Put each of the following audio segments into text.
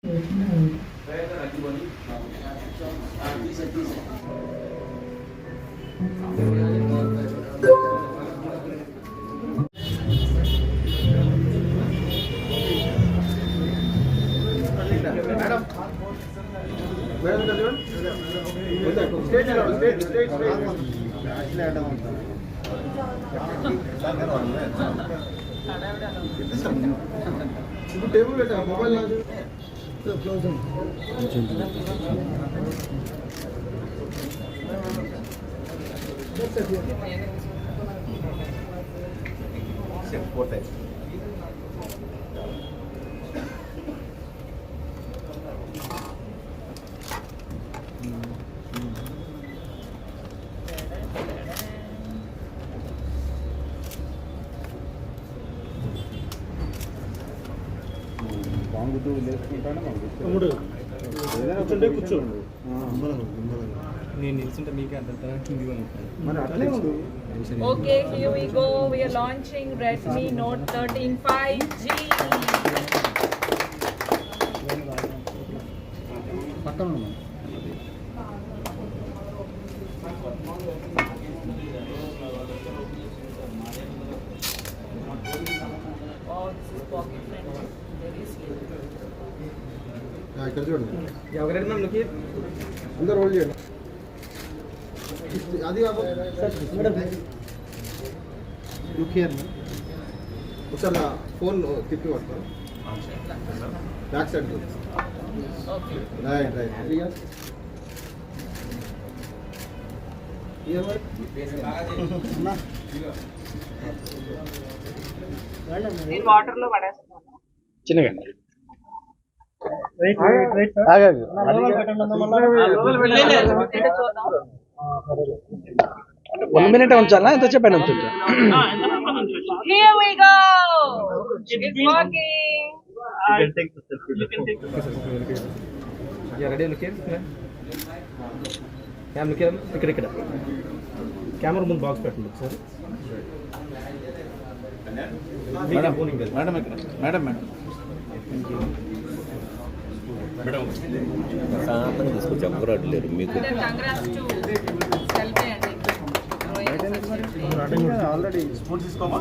Table बेटा mobile ना Okay, here we go. We are launching Redmi Note 13 5G. Oh, this is pocket friendly. Very slim. ఇక్కడ చూడండి ఎవరైనా మనకి అందరూ హోల్డ్ చేయండి అది మేడం లుక్ హియర్ ఒకసారి నా ఫోన్ తిప్పి పట్టుకోండి back side Okay. Right right నేను వాటర్ లో పడేస్తాను. చిన్నగా వన్ మినిట్ ఉంచాలా ఎంత చెప్పాను ఉంచా Here we go. It's working. ఇక్కడ కెమెరా ముందు బాక్స్ పెట్టండి సార్ మేడం మేడం మేడం శాంతంగా తీసుకొచ్చి ఎవరు అడ్డలేరు మీకు Congrats to Selvi and already spoons తీసుకోమా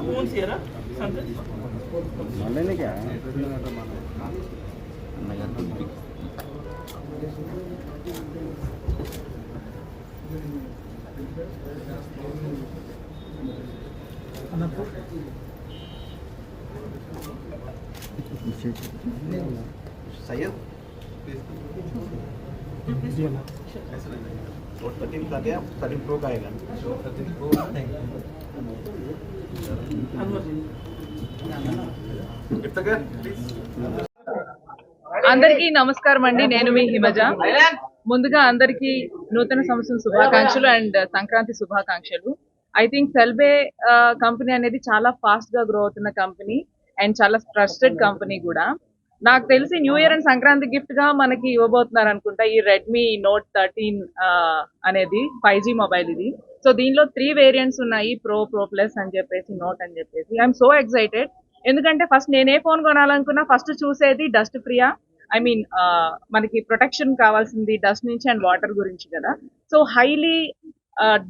सैयद नोट 13 का क्या 13 प्रो का आएगा 13 प्रो అందరికీ నమస్కారం అండి. నేను మీ హిమజ. ముందుగా అందరికీ నూతన సంవత్సరం శుభాకాంక్షలు అండ్ సంక్రాంతి శుభాకాంక్షలు. ఐ థింక్ సెల్వే కంపెనీ అనేది చాలా ఫాస్ట్ గా గ్రో అవుతున్న కంపెనీ అండ్ చాలా ట్రస్టెడ్ కంపెనీ కూడా. నాకు తెలిసి new year and Sankranti gift గా మనకి ఇవ్వబోతున్నారు అనుకుంటా ఈ రెడ్మీ నోట్ 13 అనేది 5G మొబైల్ ఇది. సో దీనిలో 3 వేరియంట్స్ ఉన్నాయి, ప్రో ప్లస్ అని చెప్పేసి నోట్ అని చెప్పేసి. ఐఎమ్ సో ఎక్సైటెడ్ ఎందుకంటే ఫస్ట్ నేను ఏ ఫోన్ కొనాలనుకున్నా ఫస్ట్ చూసేది డస్ట్ ఫ్రీయా, ఐ మీన్ మనకి ప్రొటెక్షన్ కావాల్సింది డస్ట్ నుంచి అండ్ వాటర్ గురించి కదా. So highly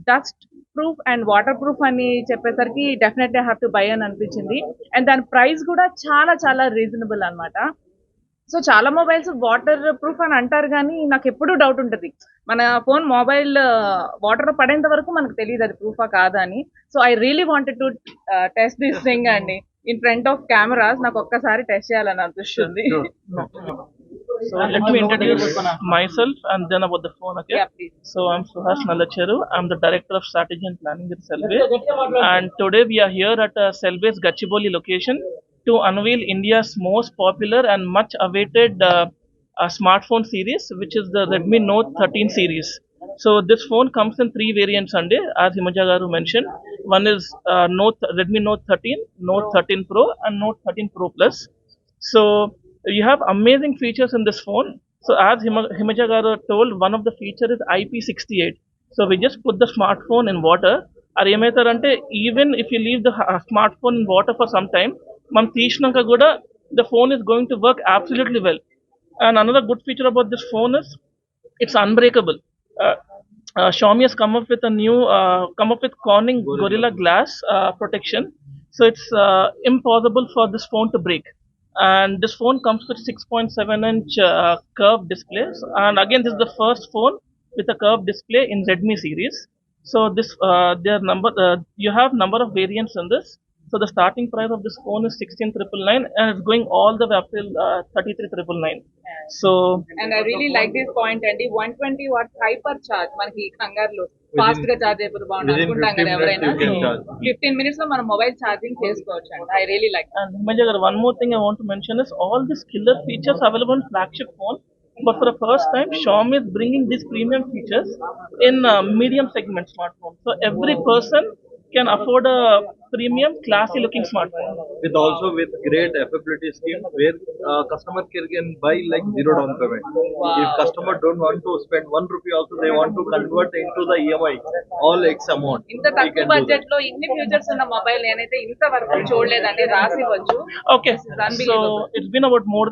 dust proof and water proof అని చెప్పేసరికి డెఫినెట్లీ హ్యావ్ టు బై అని అనిపించింది. అండ్ దాని ప్రైస్ కూడా చాలా చాలా రీజనబుల్ అనమాట. సో చాలా మొబైల్స్ వాటర్ ప్రూఫ్ అని అంటారు కానీ నాకు ఎప్పుడూ డౌట్ ఉంటుంది, మన ఫోన్ మొబైల్ వాటర్ పడేంత వరకు మనకు తెలియదు అది ప్రూఫా కాదా అని. So I really wanted to test this thing అండి ఇన్ ఫ్రంట్ ఆఫ్ కెమెరాస్. నాకు ఒక్కసారి టెస్ట్ చేయాలని అనిపిస్తుంది. So let me introduce myself and then about the phone. Okay. Yeah, please. So I'm Suhas Nalacheru. I'm the director of strategy and planning at Selve. And today we are here at Selve's Gachibowli location to unveil India's most popular and much awaited smartphone series, which is the Redmi Note 13 series. So this phone comes in 3 variants Sunday, as Himaja Garu mentioned. One is Redmi Note 13, Note 13 Pro, and Note 13 Pro Plus. So you have amazing features in this phone. So as Himaja Garu told, one of the feature is IP68. So we just put the smartphone in water. Or even if you leave the smartphone in water for some time, the phone is going to work absolutely well. And another good feature about this phone is it's unbreakable. Xiaomi has come up with Corning Gorilla Glass protection, so it's impossible for this phone to break. And this phone comes with 6.7-inch curved displays, and again, this is the first phone with a curved display in Redmi series. So you have number of variants in this. So the starting price of this phone is 16,999, and it's going all the way up till 33,999. So and I really like this point అండి 120 what hyper charge మనకి కంగారులో fast గా charge అయిపోతే బాగుంది అనుకుంటాం కదా ఎవరైనా 15 minutes లో మనం మొబైల్ ఛార్జింగ్ చేసుకోవచ్చు అండి I really like And Himanshu garu, one more thing I want to mention is all these killer features available on flagship phone. But for the first time, Xiaomi is bringing these premium features in medium segment smartphone. So every person can afford a premium, classy looking smartphone. With great affordability scheme where customer can buy like zero down payment. If customer don't want to spend 1 rupee also, they want to convert into the EMI all X amount. ఇంత తక్కువ budget లో ఇన్ని features ఉన్న mobile నేనైతే ఇంతవరకు చూడలేదండి రాసివచ్చు. Okay, so it's been about more